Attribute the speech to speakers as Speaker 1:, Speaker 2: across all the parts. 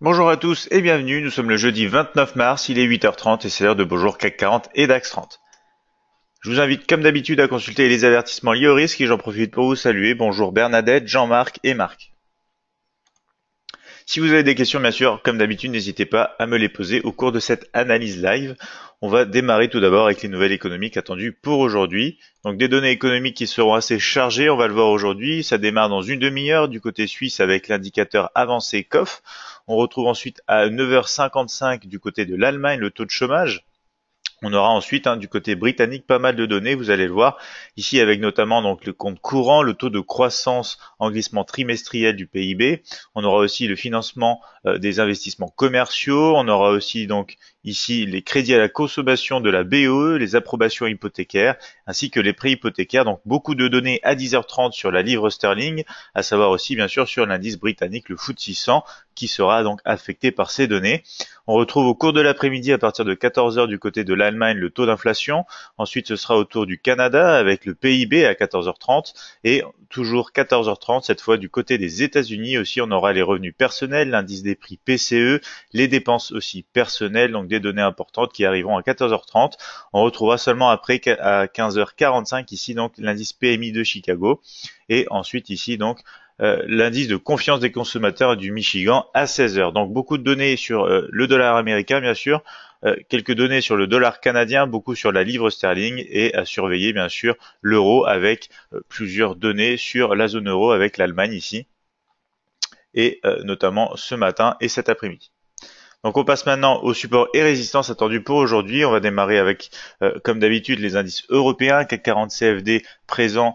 Speaker 1: Bonjour à tous et bienvenue, nous sommes le jeudi 29 mars, il est 8h30 et c'est l'heure de Bonjour CAC 40 et DAX 30. Je vous invite comme d'habitude à consulter les avertissements liés au risque et j'en profite pour vous saluer. Bonjour Bernadette, Jean-Marc et Marc. Si vous avez des questions, bien sûr, comme d'habitude, n'hésitez pas à me les poser au cours de cette analyse live. On va démarrer tout d'abord avec les nouvelles économiques attendues pour aujourd'hui. Donc des données économiques qui seront assez chargées, on va le voir aujourd'hui. Ça démarre dans une demi-heure du côté suisse avec l'indicateur avancé COF. On retrouve ensuite à 9h55 du côté de l'Allemagne le taux de chômage. On aura ensuite du côté britannique pas mal de données, vous allez le voir, ici avec notamment donc le compte courant, le taux de croissance en glissement trimestriel du PIB. On aura aussi le financement des investissements commerciaux. On aura aussi donc ici les crédits à la consommation de la BOE, les approbations hypothécaires, ainsi que les prêts hypothécaires. Donc beaucoup de données à 10h30 sur la livre sterling, à savoir aussi bien sûr sur l'indice britannique, le FTSE 100, qui sera donc affecté par ces données. On retrouve au cours de l'après-midi à partir de 14h du côté de l'Allemagne le taux d'inflation. Ensuite, ce sera au tour du Canada avec le PIB à 14h30 et toujours 14h30 cette fois du côté des États-Unis aussi. On aura les revenus personnels, l'indice des prix PCE, les dépenses aussi personnelles, donc des données importantes qui arriveront à 14h30. On retrouvera seulement après à 15h45 ici donc l'indice PMI de Chicago et ensuite ici donc l'indice de confiance des consommateurs du Michigan à 16h. Donc beaucoup de données sur le dollar américain bien sûr, quelques données sur le dollar canadien, beaucoup sur la livre sterling et à surveiller bien sûr l'euro avec plusieurs données sur la zone euro avec l'Allemagne ici et notamment ce matin et cet après-midi. Donc on passe maintenant aux supports et résistances attendus pour aujourd'hui. On va démarrer avec, comme d'habitude, les indices européens, CAC 40 CFD présents,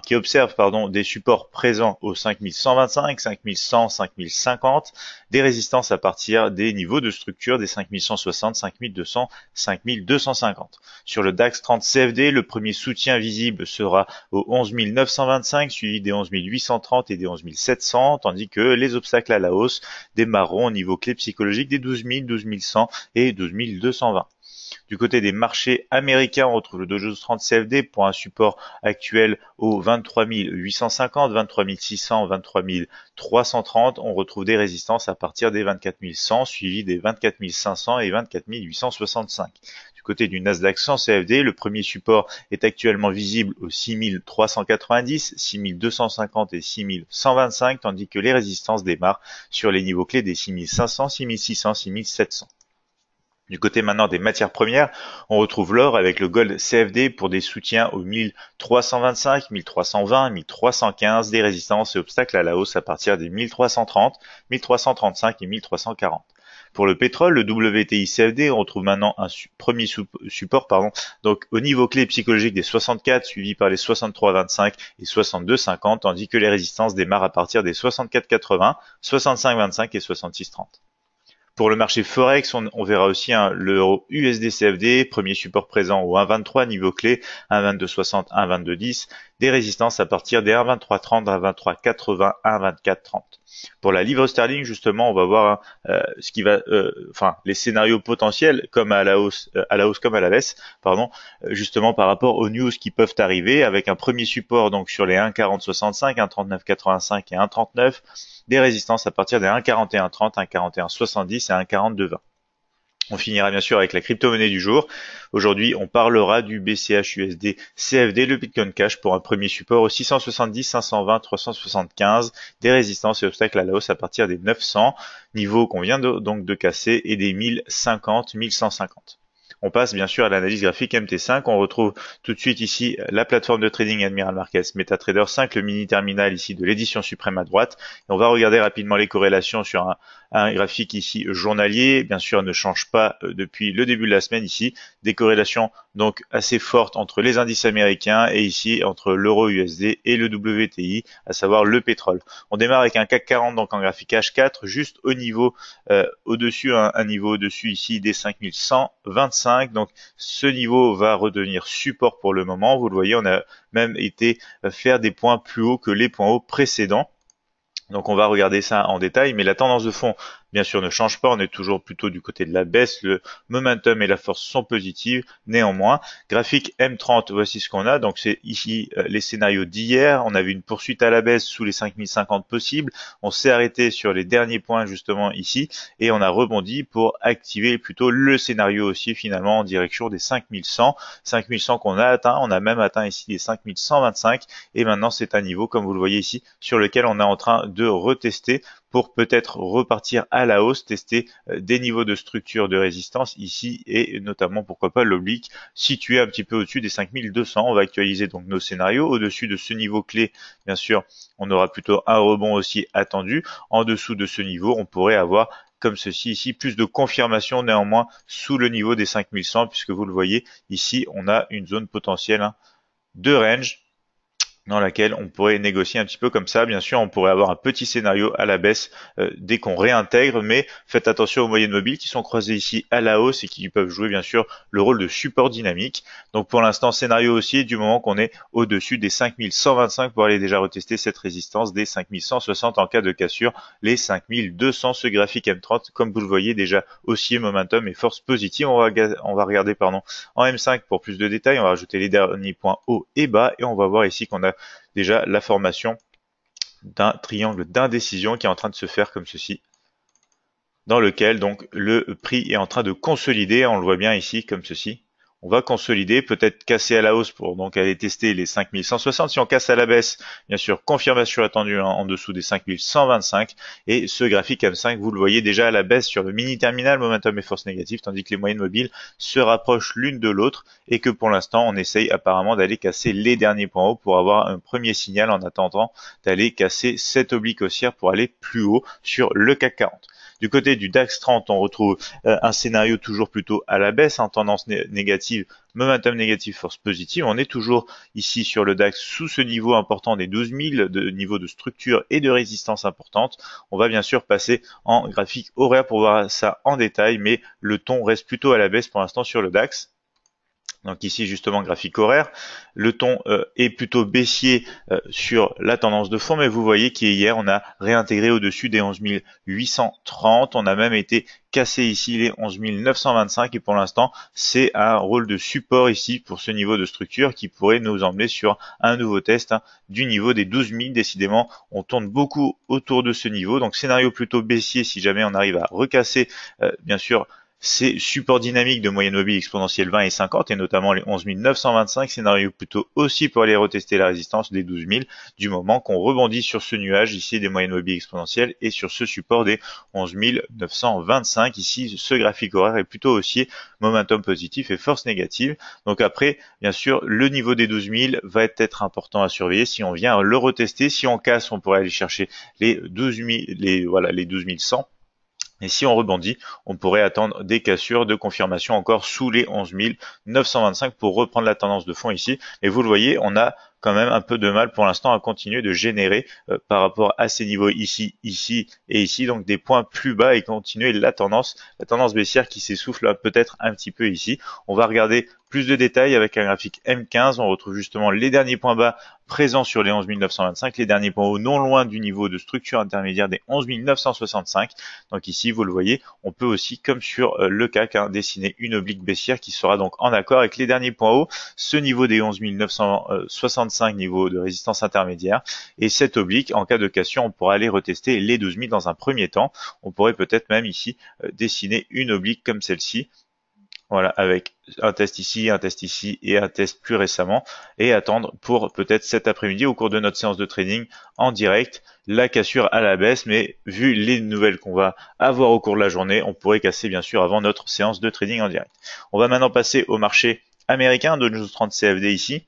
Speaker 1: qui observent des supports présents aux 5125, 5100, 5050, des résistances à partir des niveaux de structure des 5160, 5200, 5250. Sur le DAX 30 CFD, le premier soutien visible sera aux 11 925, suivi des 11 830 et des 11 700, tandis que les obstacles à la hausse démarreront au niveau clé psychologique des 12 000, 12 100 et 12 220. Du côté des marchés américains, on retrouve le Dow Jones 30 CFD pour un support actuel aux 23 850, 23 600, 23 330. On retrouve des résistances à partir des 24 100, suivi des 24 500 et 24 865. Du côté du Nasdaq 100 CFD, le premier support est actuellement visible aux 6390, 6250 et 6125, tandis que les résistances démarrent sur les niveaux clés des 6500, 6600, 6700. Du côté maintenant des matières premières, on retrouve l'or avec le gold CFD pour des soutiens aux 1325, 1320, 1315, des résistances et obstacles à la hausse à partir des 1330, 1335 et 1340. Pour le pétrole, le WTI CFD, on retrouve maintenant un premier support, donc au niveau clé psychologique des 64, suivi par les 63,25 et 62,50, tandis que les résistances démarrent à partir des 64,80, 65,25 et 66,30. Pour le marché Forex, on verra aussi l'euro USD CFD, premier support présent au 1,23, niveau clé 1,2260, 1,2210, des résistances à partir des 1,2330, 1,2380, 1,2430. Pour la livre sterling, justement, on va voir les scénarios potentiels comme à la hausse comme à la baisse, justement par rapport aux news qui peuvent arriver, avec un premier support donc sur les 1,4065, 1,3985 et 1,39, des résistances à partir des 1,4130, 1,4170 et 1,4220. On finira bien sûr avec la crypto-monnaie du jour. Aujourd'hui, on parlera du BCH USD CFD, le Bitcoin Cash, pour un premier support aux 670, 520, 375, des résistances et obstacles à la hausse à partir des 900, niveau qu'on vient donc de casser, et des 1050, 1150. On passe bien sûr à l'analyse graphique MT5. On retrouve tout de suite ici la plateforme de trading Admiral Markets MetaTrader 5, le mini terminal ici de l'édition suprême à droite. Et on va regarder rapidement les corrélations sur un graphique ici journalier. Bien sûr, ne change pas depuis le début de la semaine ici. Des corrélations donc assez fortes entre les indices américains et ici entre l'euro USD et le WTI, à savoir le pétrole. On démarre avec un CAC 40 donc en graphique H4 juste au niveau au-dessus, un niveau au-dessus ici des 5125. Donc ce niveau va redevenir support pour le moment. Vous le voyez, on a même été faire des points plus hauts que les points hauts précédents. Donc on va regarder ça en détail, mais la tendance de fond bien sûr ne change pas, on est toujours plutôt du côté de la baisse, le momentum et la force sont positives, néanmoins, graphique M30, voici ce qu'on a, donc c'est ici les scénarios d'hier, on avait une poursuite à la baisse sous les 5050 possibles, on s'est arrêté sur les derniers points justement ici, et on a rebondi pour activer plutôt le scénario haussier finalement en direction des 5100, 5100 qu'on a atteint, on a même atteint ici les 5125, et maintenant c'est un niveau comme vous le voyez ici sur lequel on est en train de retester pour peut-être repartir à la hausse, tester des niveaux de structure de résistance ici et notamment pourquoi pas l'oblique situé un petit peu au-dessus des 5200. On va actualiser donc nos scénarios. Au-dessus de ce niveau clé, bien sûr, on aura plutôt un rebond aussi attendu. En dessous de ce niveau, on pourrait avoir comme ceci ici, plus de confirmation néanmoins sous le niveau des 5100 puisque vous le voyez ici, on a une zone potentielle de range dans laquelle on pourrait négocier un petit peu comme ça. Bien sûr, on pourrait avoir un petit scénario à la baisse dès qu'on réintègre, mais faites attention aux moyennes mobiles qui sont croisées ici à la hausse et qui peuvent jouer bien sûr le rôle de support dynamique. Donc pour l'instant, scénario haussier du moment qu'on est au-dessus des 5125 pour aller déjà retester cette résistance des 5160 en cas de cassure, les 5200, ce graphique M30, comme vous le voyez déjà haussier, momentum et force positive. On va regarder en M5 pour plus de détails, on va rajouter les derniers points haut et bas et on va voir ici qu'on a déjà la formation d'un triangle d'indécision qui est en train de se faire comme ceci, dans lequel donc le prix est en train de consolider, on le voit bien ici comme ceci. On va consolider, peut-être casser à la hausse pour donc aller tester les 5160. Si on casse à la baisse, bien sûr, confirmation attendue en dessous des 5125. Et ce graphique M5, vous le voyez déjà à la baisse sur le mini terminal, momentum et force négative, tandis que les moyennes mobiles se rapprochent l'une de l'autre et que pour l'instant, on essaye apparemment d'aller casser les derniers points hauts pour avoir un premier signal en attendant d'aller casser cette oblique haussière pour aller plus haut sur le CAC 40. Du côté du DAX 30, on retrouve un scénario toujours plutôt à la baisse, en tendance négative, momentum négatif, force positive. On est toujours ici sur le DAX sous ce niveau important des 12 000, de niveau de structure et de résistance importante. On va bien sûr passer en graphique horaire pour voir ça en détail, mais le ton reste plutôt à la baisse pour l'instant sur le DAX. Donc ici justement graphique horaire, le ton est plutôt baissier sur la tendance de fond, mais vous voyez qu'hier on a réintégré au-dessus des 11 830, on a même été cassé ici les 11 925 et pour l'instant c'est un rôle de support ici pour ce niveau de structure qui pourrait nous emmener sur un nouveau test du niveau des 12 000. Décidément on tourne beaucoup autour de ce niveau, donc scénario plutôt baissier si jamais on arrive à recasser bien sûr ces supports dynamiques de moyenne mobile exponentielle 20 et 50 et notamment les 11 925, scénario plutôt aussi pour aller retester la résistance des 12 000 du moment qu'on rebondit sur ce nuage ici des moyennes mobiles exponentielles et sur ce support des 11 925. Ici, ce graphique horaire est plutôt haussier, momentum positif et force négative. Donc après, bien sûr, le niveau des 12 000 va être important à surveiller. Si on vient le retester, si on casse, on pourrait aller chercher les 12 000, les 12 100. Et si on rebondit, on pourrait attendre des cassures de confirmation encore sous les 11 925 pour reprendre la tendance de fond ici. Et vous le voyez, on a quand même un peu de mal pour l'instant à continuer de générer par rapport à ces niveaux ici, ici et ici, donc des points plus bas et continuer la tendance baissière qui s'essouffle peut-être un petit peu ici. On va regarder plus de détails avec un graphique M15, on retrouve justement les derniers points bas présents sur les 11 925, les derniers points hauts non loin du niveau de structure intermédiaire des 11 965. Donc ici, vous le voyez, on peut aussi, comme sur le CAC, dessiner une oblique baissière qui sera donc en accord avec les derniers points hauts, ce niveau des 11 965 niveaux de résistance intermédiaire, et cette oblique, en cas de cassure, on pourra aller retester les 12 000 dans un premier temps. On pourrait peut-être même ici dessiner une oblique comme celle-ci. Voilà, avec un test ici et un test plus récemment et attendre pour peut-être cet après-midi au cours de notre séance de trading en direct la cassure à la baisse, mais vu les nouvelles qu'on va avoir au cours de la journée, on pourrait casser bien sûr avant notre séance de trading en direct. On va maintenant passer au marché américain, Dow Jones 30 CFD ici.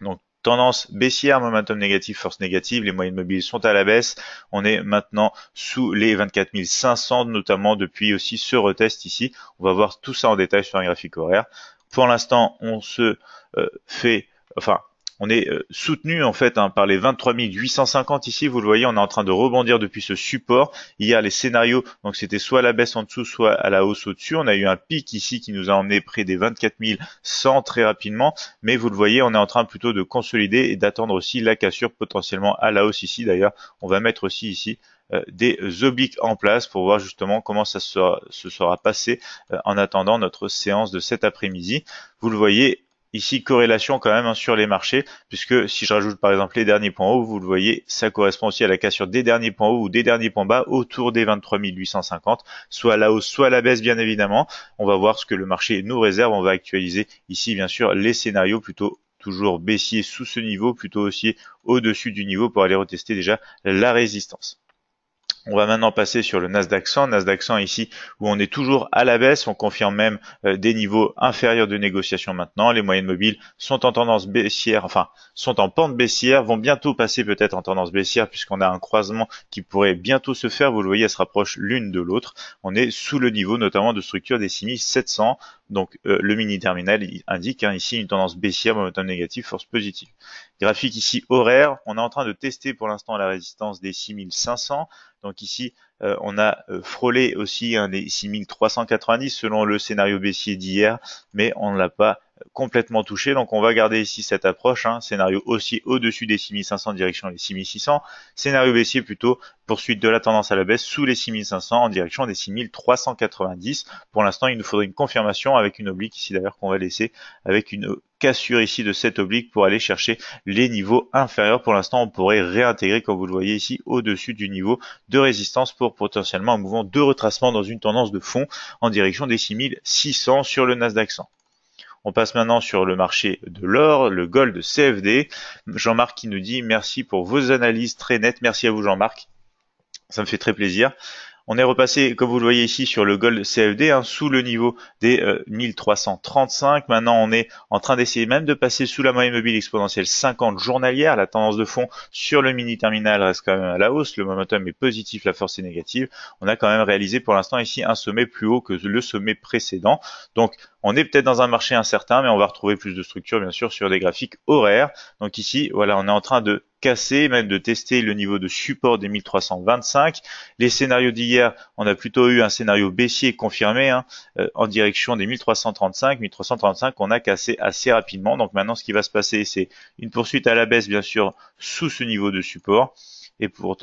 Speaker 1: Donc tendance baissière, momentum négatif, force négative, les moyennes mobiles sont à la baisse. On est maintenant sous les 24 500, notamment depuis aussi ce retest ici. On va voir tout ça en détail sur un graphique horaire. Pour l'instant, on se On est soutenu en fait par les 23 850 ici. Vous le voyez, on est en train de rebondir depuis ce support. Hier, les scénarios, donc c'était soit à la baisse en dessous, soit à la hausse au-dessus. On a eu un pic ici qui nous a emmené près des 24 100 très rapidement. Mais vous le voyez, on est en train plutôt de consolider et d'attendre aussi la cassure potentiellement à la hausse ici. D'ailleurs, on va mettre aussi ici des obliques en place pour voir justement comment ça se sera passé en attendant notre séance de cet après-midi. Vous le voyez, ici, corrélation quand même sur les marchés, puisque si je rajoute par exemple les derniers points hauts, vous le voyez, ça correspond aussi à la cassure des derniers points hauts ou des derniers points bas autour des 23 850, soit à la hausse, soit à la baisse bien évidemment. On va voir ce que le marché nous réserve. On va actualiser ici bien sûr les scénarios plutôt toujours baissier sous ce niveau, plutôt aussi au-dessus du niveau pour aller retester déjà la résistance. On va maintenant passer sur le Nasdaq 100. Nasdaq 100 ici où on est toujours à la baisse. On confirme même des niveaux inférieurs de négociation maintenant. Les moyennes mobiles sont en tendance baissière, enfin sont en pente baissière, vont bientôt passer peut-être en tendance baissière puisqu'on a un croisement qui pourrait bientôt se faire. Vous le voyez, elles se rapprochent l'une de l'autre. On est sous le niveau notamment de structure des 6700. Donc le mini terminal indique ici une tendance baissière, momentum négatif, force positive. Graphique ici horaire, on est en train de tester pour l'instant la résistance des 6500. Donc ici, on a frôlé aussi les 6390 selon le scénario baissier d'hier, mais on ne l'a pas complètement touché. Donc on va garder ici cette approche, scénario haussier au-dessus des 6500 direction les 6600, scénario baissier plutôt poursuite de la tendance à la baisse sous les 6500 en direction des 6390. Pour l'instant, il nous faudrait une confirmation avec une oblique ici d'ailleurs qu'on va laisser avec une cassure ici de cette oblique pour aller chercher les niveaux inférieurs. Pour l'instant, on pourrait réintégrer, comme vous le voyez ici, au-dessus du niveau de résistance pour potentiellement un mouvement de retracement dans une tendance de fond en direction des 6600 sur le Nasdaq 100. On passe maintenant sur le marché de l'or, le gold CFD. Jean-Marc qui nous dit merci pour vos analyses très nettes. Merci à vous Jean-Marc. Ça me fait très plaisir. On est repassé, comme vous le voyez ici, sur le gold CFD, sous le niveau des 1335. Maintenant, on est en train d'essayer même de passer sous la moyenne mobile exponentielle 50 journalière. La tendance de fond sur le mini terminal reste quand même à la hausse. Le momentum est positif, la force est négative. On a quand même réalisé pour l'instant ici un sommet plus haut que le sommet précédent. Donc, on est peut-être dans un marché incertain, mais on va retrouver plus de structure, bien sûr, sur des graphiques horaires. Donc ici, voilà, on est en train de casser, même de tester le niveau de support des 1325. Les scénarios d'hier, on a plutôt eu un scénario baissier confirmé en direction des 1335. 1335, on a cassé assez rapidement. Donc maintenant, ce qui va se passer, c'est une poursuite à la baisse, bien sûr, sous ce niveau de support. Et pour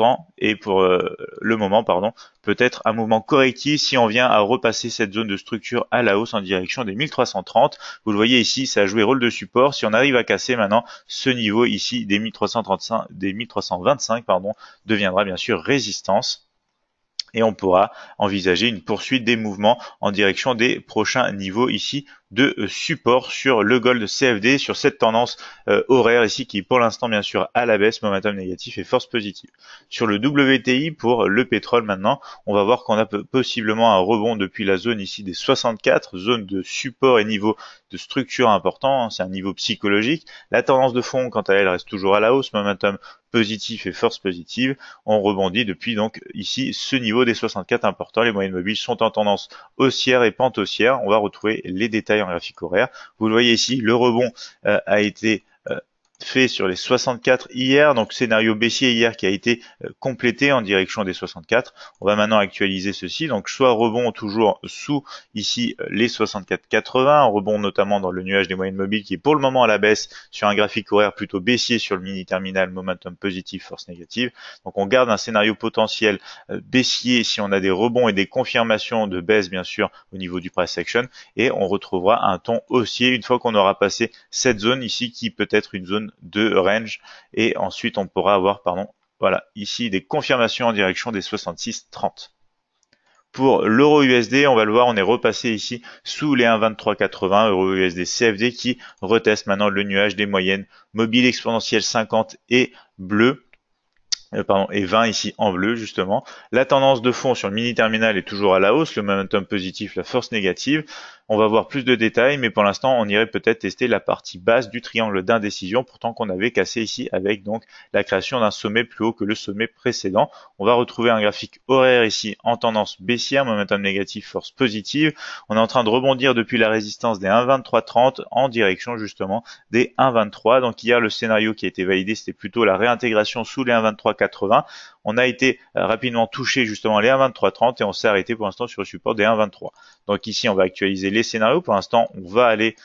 Speaker 1: le moment, peut-être un mouvement correctif si on vient à repasser cette zone de structure à la hausse en direction des 1330. Vous le voyez ici, ça a joué rôle de support. Si on arrive à casser maintenant ce niveau ici des 1335, des 1325, deviendra bien sûr résistance. Et on pourra envisager une poursuite des mouvements en direction des prochains niveaux ici de support sur le gold CFD, sur cette tendance horaire ici qui est pour l'instant bien sûr à la baisse, momentum négatif et force positive. Sur le WTI pour le pétrole maintenant, on va voir qu'on a possiblement un rebond depuis la zone ici des 64, zone de support et niveau de structure important, c'est un niveau psychologique. La tendance de fond quant à elle reste toujours à la hausse, momentum positif et force positive. On rebondit depuis donc ici ce niveau des 64 important. Les moyennes mobiles sont en tendance haussière et pente haussière. On va retrouver les détails en graphique horaire. Vous le voyez ici, le rebond a été fait sur les 64 hier, donc scénario baissier hier qui a été complété en direction des 64. On va maintenant actualiser ceci, donc soit rebond toujours sous ici les 64,80, un rebond notamment dans le nuage des moyennes mobiles qui est pour le moment à la baisse sur un graphique horaire plutôt baissier sur le mini terminal, momentum positif, force négative. Donc on garde un scénario potentiel baissier si on a des rebonds et des confirmations de baisse bien sûr au niveau du price action, et on retrouvera un ton haussier une fois qu'on aura passé cette zone ici qui peut être une zone de range, et ensuite on pourra avoir voilà ici des confirmations en direction des 66,30. Pour l'euro USD, on va le voir, on est repassé ici sous les 1,2380, euro USD CFD qui reteste maintenant le nuage des moyennes mobiles exponentielles 50 et bleu. Et 20 ici en bleu justement. La tendance de fond sur le mini terminal est toujours à la hausse, le momentum positif, la force négative. On va voir plus de détails, mais pour l'instant, on irait peut-être tester la partie basse du triangle d'indécision, pourtant qu'on avait cassé ici avec donc la création d'un sommet plus haut que le sommet précédent. On va retrouver un graphique horaire ici en tendance baissière, momentum négatif, force positive. On est en train de rebondir depuis la résistance des 1,2330 en direction justement des 1,23. Donc hier, le scénario qui a été validé, c'était plutôt la réintégration sous les 1,2380. On a été rapidement touché justement les 1,2330 et on s'est arrêté pour l'instant sur le support des 1,23. Donc ici, on va actualiser les scénarios. Pour l'instant, on va aller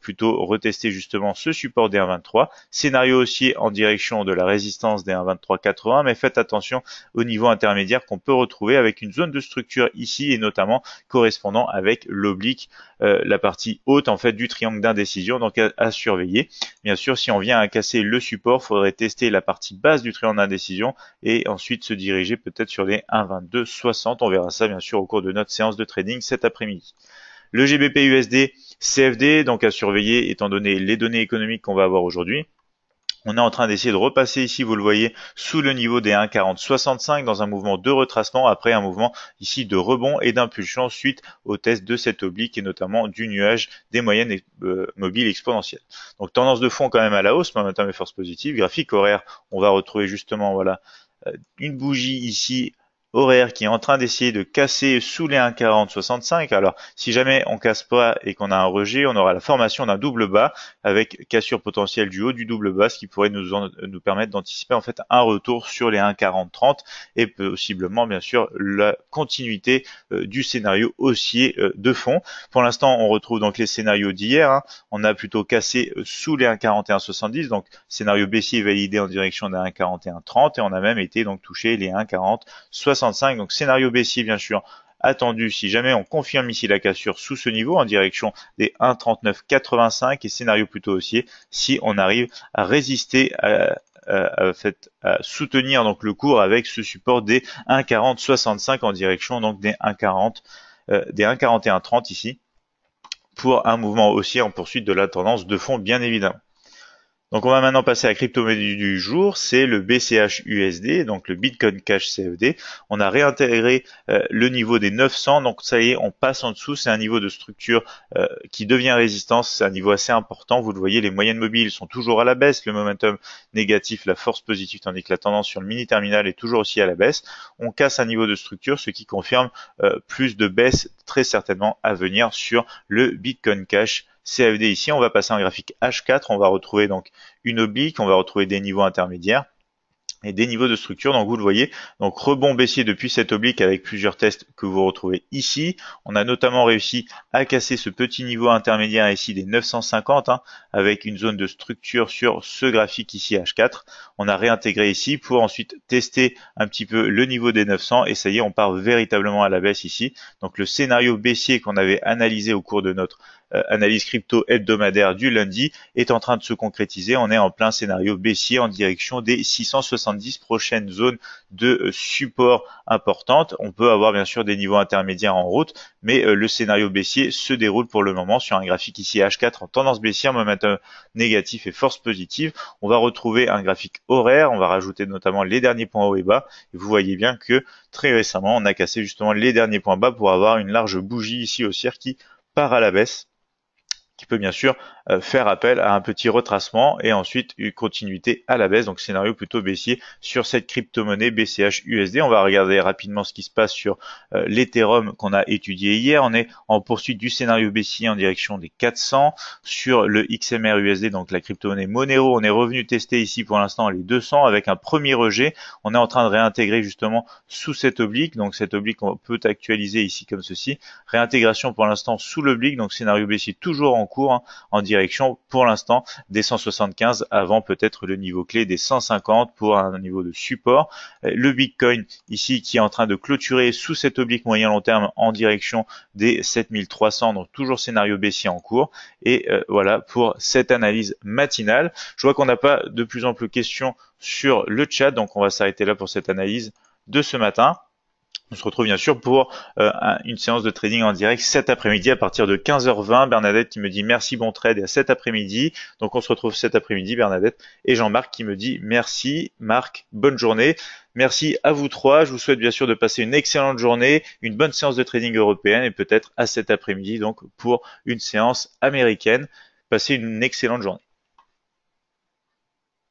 Speaker 1: plutôt retester justement ce support des 1,23. Scénario aussi en direction de la résistance des 1,2380, mais faites attention au niveau intermédiaire qu'on peut retrouver avec une zone de structure ici et notamment correspondant avec l'oblique, la partie haute en fait du triangle d'indécision, donc à surveiller. Bien sûr, si on vient à casser le support, il faudrait tester la partie basse du triangle d'indécision et ensuite se diriger peut-être sur les 1,2260. On verra ça bien sûr au cours de notre séance de trading cet après-midi. Le GBP USD CFD, donc à surveiller étant donné les données économiques qu'on va avoir aujourd'hui. On est en train d'essayer de repasser ici, vous le voyez, sous le niveau des 1,4065 dans un mouvement de retracement après un mouvement ici de rebond et d'impulsion suite au test de cette oblique et notamment du nuage des moyennes mobiles exponentielles. Donc tendance de fond quand même à la hausse, momentum et force positive. Graphique horaire, on va retrouver justement voilà une bougie ici horaire qui est en train d'essayer de casser sous les 1,4065. Alors, si jamais on casse pas et qu'on a un rejet, on aura la formation d'un double bas avec cassure potentielle du haut du double bas, ce qui pourrait nous permettre d'anticiper en fait un retour sur les 1,4030 et possiblement bien sûr la continuité du scénario haussier de fond. Pour l'instant, on retrouve donc les scénarios d'hier. On a plutôt cassé sous les 1,4170, donc scénario baissier validé en direction des 1,4130 et on a même été donc touché les 1,4065. Donc scénario baissier bien sûr attendu si jamais on confirme ici la cassure sous ce niveau en direction des 1,3985 et scénario plutôt haussier si on arrive à résister à soutenir donc le cours avec ce support des 1,4065 en direction donc des 1,4130 ici pour un mouvement haussier en poursuite de la tendance de fond bien évidemment. Donc on va maintenant passer à la crypto-monnaie du jour, c'est le BCH USD, donc le Bitcoin Cash CFD. On a réintégré le niveau des 900, donc ça y est, on passe en dessous, c'est un niveau de structure qui devient résistance, c'est un niveau assez important. Vous le voyez, les moyennes mobiles sont toujours à la baisse, le momentum négatif, la force positive, tandis que la tendance sur le mini terminal est toujours aussi à la baisse. On casse un niveau de structure, ce qui confirme plus de baisse très certainement à venir sur le Bitcoin Cash CFD ici. On va passer en graphique H4, on va retrouver donc une oblique, on va retrouver des niveaux intermédiaires et des niveaux de structure. Donc vous le voyez, donc rebond baissier depuis cette oblique avec plusieurs tests que vous retrouvez ici. On a notamment réussi à casser ce petit niveau intermédiaire ici des 950 avec une zone de structure sur ce graphique ici H4. On a réintégré ici pour ensuite tester un petit peu le niveau des 900 et ça y est, on part véritablement à la baisse ici. Donc le scénario baissier qu'on avait analysé au cours de notre analyse crypto hebdomadaire du lundi est en train de se concrétiser. On est en plein scénario baissier en direction des 670 prochaines zones de support importantes. On peut avoir bien sûr des niveaux intermédiaires en route, mais le scénario baissier se déroule pour le moment sur un graphique ici H4 en tendance baissière, momentum négatif et force positive. On va retrouver un graphique horaire, on va rajouter notamment les derniers points hauts et bas. Et vous voyez bien que très récemment, on a cassé justement les derniers points bas pour avoir une large bougie ici haussière qui part à la baisse, qui peut bien sûr faire appel à un petit retracement et ensuite une continuité à la baisse, donc scénario plutôt baissier sur cette crypto-monnaie BCH USD. On va regarder rapidement ce qui se passe sur l'Ethereum qu'on a étudié hier. On est en poursuite du scénario baissier en direction des 400. Sur le XMR USD, donc la crypto-monnaie Monero, on est revenu tester ici pour l'instant les 200 avec un premier rejet. On est en train de réintégrer justement sous cette oblique, donc cette oblique on peut actualiser ici comme ceci. Réintégration pour l'instant sous l'oblique, donc scénario baissier toujours en cours en direction pour l'instant des 175 avant peut-être le niveau clé des 150 pour un niveau de support. Le Bitcoin ici qui est en train de clôturer sous cette oblique moyen long terme en direction des 7300, donc toujours scénario baissier en cours. Et voilà pour cette analyse matinale. Je vois qu'on n'a pas de plus en plus de questions sur le chat, donc on va s'arrêter là pour cette analyse de ce matin. On se retrouve bien sûr pour une séance de trading en direct cet après-midi à partir de 15h20. Bernadette qui me dit merci, bon trade, et à cet après-midi. Donc on se retrouve cet après-midi, Bernadette, et Jean-Marc qui me dit merci, Marc, bonne journée. Merci à vous trois. Je vous souhaite bien sûr de passer une excellente journée, une bonne séance de trading européenne et peut-être à cet après-midi donc pour une séance américaine. Passez une excellente journée.